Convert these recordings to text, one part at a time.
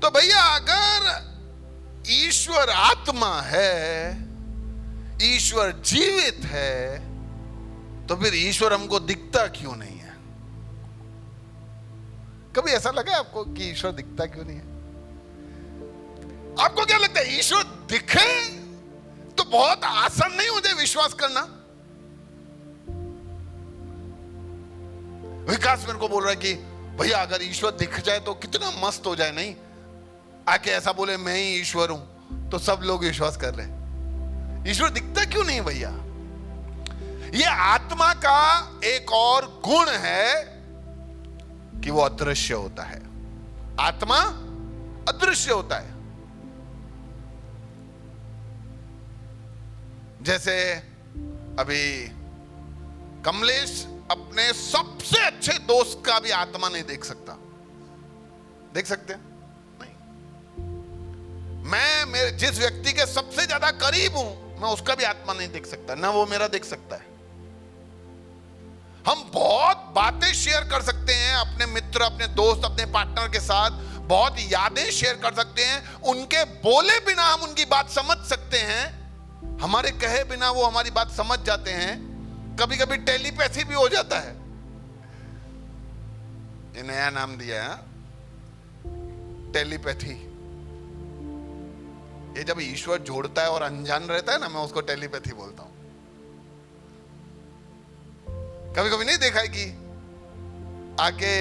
तो भैया अगर ईश्वर आत्मा है, ईश्वर जीवित है, तो फिर ईश्वर हमको दिखता क्यों नहीं है? कभी ऐसा लगा आपको कि ईश्वर दिखता क्यों नहीं है? आपको क्या लगता है, ईश्वर दिखे तो बहुत आसान नहीं हो जाए विश्वास करना? विकास मेरे को बोल रहा है कि भैया अगर ईश्वर दिख जाए तो कितना मस्त हो जाए, नहीं? आके ऐसा बोले मैं ही ईश्वर हूं तो सब लोग विश्वास कर रहे। ईश्वर दिखता क्यों नहीं भैया? यह आत्मा का एक और गुण है कि वो अदृश्य होता है। आत्मा अदृश्य होता है। जैसे अभी कमलेश अपने सबसे अच्छे दोस्त का भी आत्मा नहीं देख सकता। देख सकते हैं? नहीं। मैं मेरे जिस व्यक्ति के सबसे ज्यादा करीब हूं, मैं उसका भी आत्मा नहीं देख सकता, ना वो मेरा देख सकता है। हम बहुत बातें शेयर कर सकते हैं अपने मित्र, अपने दोस्त, अपने पार्टनर के साथ, बहुत यादें शेयर कर सकते हैं। उनके बोले बिना हम उनकी बात समझ सकते हैं, हमारे कहे बिना वो हमारी बात समझ जाते हैं। कभी कभी टेलीपैथी भी हो जाता है। ये नया नाम दिया है, टेलीपैथी। ये जब ईश्वर जोड़ता है और अनजान रहता है ना, मैं उसको टेलीपैथी बोलता हूं। कभी कभी नहीं देखा है कि आके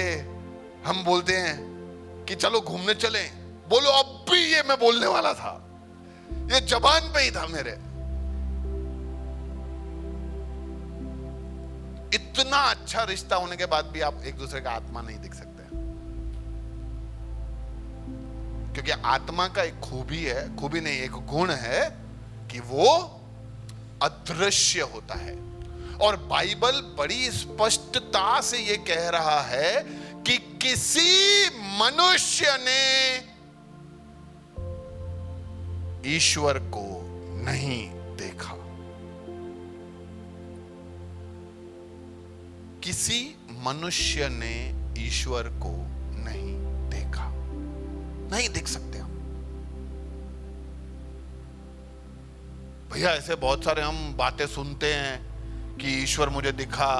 हम बोलते हैं कि चलो घूमने चलें, बोलो अब भी ये मैं बोलने वाला था, ये जबान पे ही था मेरे। इतना अच्छा रिश्ता होने के बाद भी आप एक दूसरे का आत्मा नहीं देख सकते, क्योंकि आत्मा का एक खूबी है, खूबी नहीं एक गुण है कि वो अदृश्य होता है। और बाइबल बड़ी स्पष्टता से ये कह रहा है कि किसी मनुष्य ने ईश्वर को नहीं देखा। किसी मनुष्य ने ईश्वर को नहीं देखा। नहीं देख सकते हम। भैया ऐसे बहुत सारे हम बातें सुनते हैं कि ईश्वर मुझे दिखा,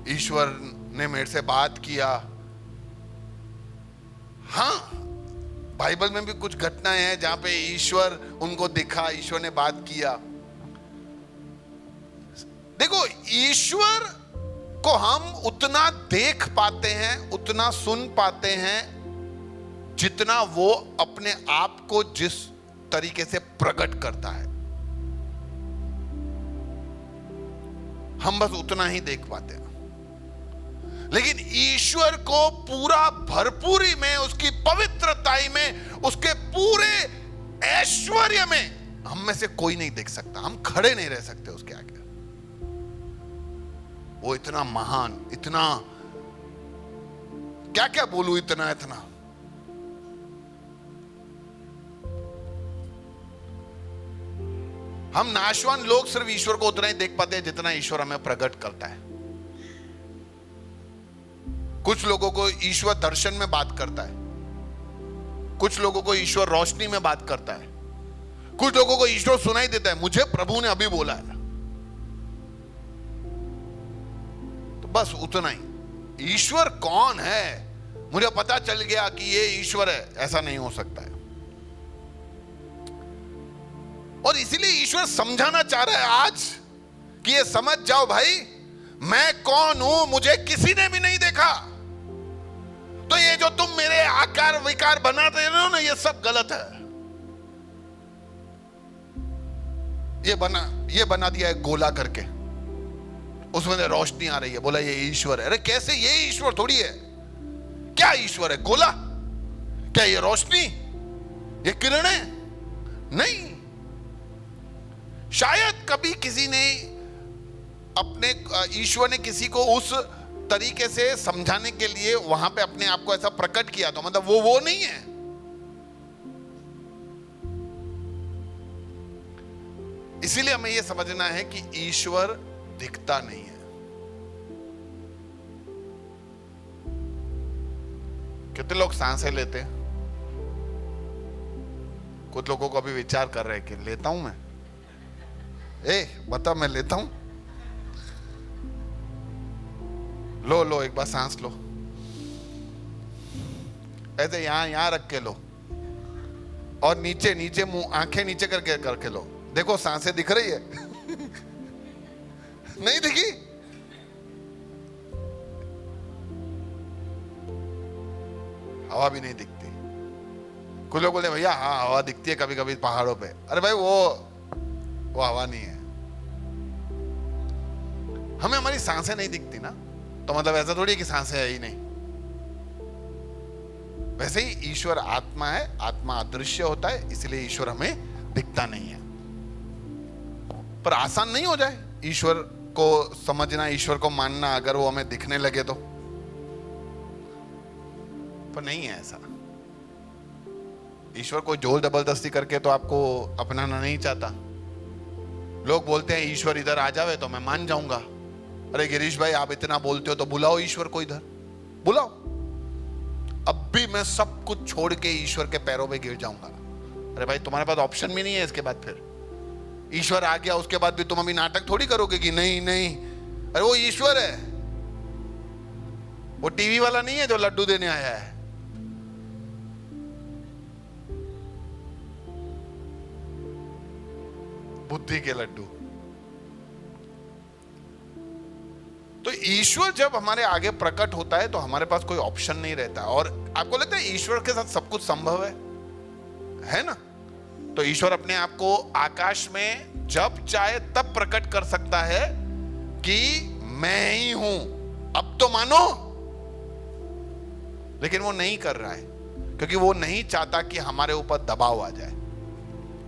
ईश्वर ने मेरे से बात किया। हां, बाइबल में भी कुछ घटनाएं हैं जहां पे ईश्वर उनको दिखा, ईश्वर ने बात किया। देखो, ईश्वर को हम उतना देख पाते हैं, उतना सुन पाते हैं, जितना वो अपने आप को जिस तरीके से प्रकट करता है, हम बस उतना ही देख पाते हैं। लेकिन ईश्वर को पूरा भरपूरी में, उसकी पवित्रताई में, उसके पूरे ऐश्वर्य में हम में से कोई नहीं देख सकता। हम खड़े नहीं रह सकते उसके आगे। वो इतना महान, इतना क्या क्या बोलूं, इतना इतना। हम नाशवान लोग सिर्फ ईश्वर को उतना ही देख पाते हैं जितना ईश्वर हमें प्रकट करता है। कुछ लोगों को ईश्वर दर्शन में बात करता है, कुछ लोगों को ईश्वर रोशनी में बात करता है, कुछ लोगों को ईश्वर सुनाई देता है, मुझे प्रभु ने अभी बोला है। तो बस उतना ही। ईश्वर कौन है मुझे पता चल गया कि ये ईश्वर है, ऐसा नहीं हो सकता है। और इसीलिए ईश्वर समझाना चाह रहा है आज कि ये समझ जाओ भाई, मैं कौन हूं, मुझे किसी ने भी नहीं देखा। तो ये जो तुम मेरे आकार विकार बनाते हो ना, ये सब गलत है। ये बना दिया है गोला करके, उसमें रोशनी आ रही है, बोला ये ईश्वर है। अरे कैसे? ये ईश्वर थोड़ी है। क्या ईश्वर है? गोला? क्या ये रोशनी, ये किरणें? नहीं। शायद कभी किसी ने अपने ईश्वर ने किसी को उस तरीके से समझाने के लिए वहां पे अपने आप को ऐसा प्रकट किया, तो मतलब वो नहीं है। इसीलिए हमें यह समझना है कि ईश्वर दिखता नहीं है। कितने लोग सांसें लेते हैं? कुछ लोगों को अभी विचार कर रहे हैं कि लेता हूं मैं, बता मैं लेता हूं। लो एक बार सांस लो, ऐसे यहां रख के लो, और नीचे मुंह, आंखें नीचे करके लो। देखो सांसें दिख रही है? नहीं दिखी? हवा भी नहीं दिखती। कुछ लोग बोलते भैया हाँ हवा दिखती है कभी कभी पहाड़ों पे। अरे भाई वो हवा नहीं है। हमें हमारी सांसें नहीं दिखती ना, तो मतलब ऐसा थोड़ी है कि सांसें है ही नहीं। वैसे ही ईश्वर आत्मा है, आत्मा अदृश्य होता है, इसलिए ईश्वर हमें दिखता नहीं है। पर आसान नहीं हो जाए ईश्वर को समझना, ईश्वर को मानना, अगर वो हमें दिखने लगे तो। पर नहीं है ऐसा। ईश्वर को जोर जबरदस्ती करके तो आपको अपनाना नहीं चाहता। लोग बोलते हैं ईश्वर इधर आ जावे तो मैं मान जाऊंगा। अरे गिरीश भाई आप इतना बोलते हो तो बुलाओ ईश्वर को, इधर बुलाओ। अब भी मैं सब कुछ छोड़ के ईश्वर के पैरों पे गिर जाऊंगा। अरे भाई तुम्हारे पास ऑप्शन भी नहीं है इसके बाद। फिर ईश्वर आ गया उसके बाद भी तुम अभी नाटक थोड़ी करोगे कि नहीं नहीं। अरे वो ईश्वर है, वो टीवी वाला नहीं है जो लड्डू देने आया है। बुद्धि के लड्डू। तो ईश्वर जब हमारे आगे प्रकट होता है तो हमारे पास कोई ऑप्शन नहीं रहता। और आपको लगता है ईश्वर के साथ सब कुछ संभव है ना? तो ईश्वर अपने आप को आकाश में जब चाहे तब प्रकट कर सकता है कि मैं ही हूं, अब तो मानो। लेकिन वो नहीं कर रहा है, क्योंकि वो नहीं चाहता कि हमारे ऊपर दबाव आ जाए।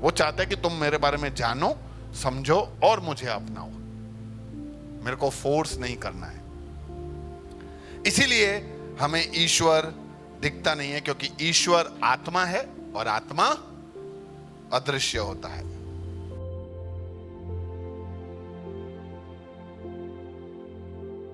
वो चाहता है कि तुम मेरे बारे में जानो, समझो और मुझे अपनाओ। मेरे को फोर्स नहीं करना है। इसीलिए हमें ईश्वर दिखता नहीं है, क्योंकि ईश्वर आत्मा है और आत्मा अदृश्य होता है।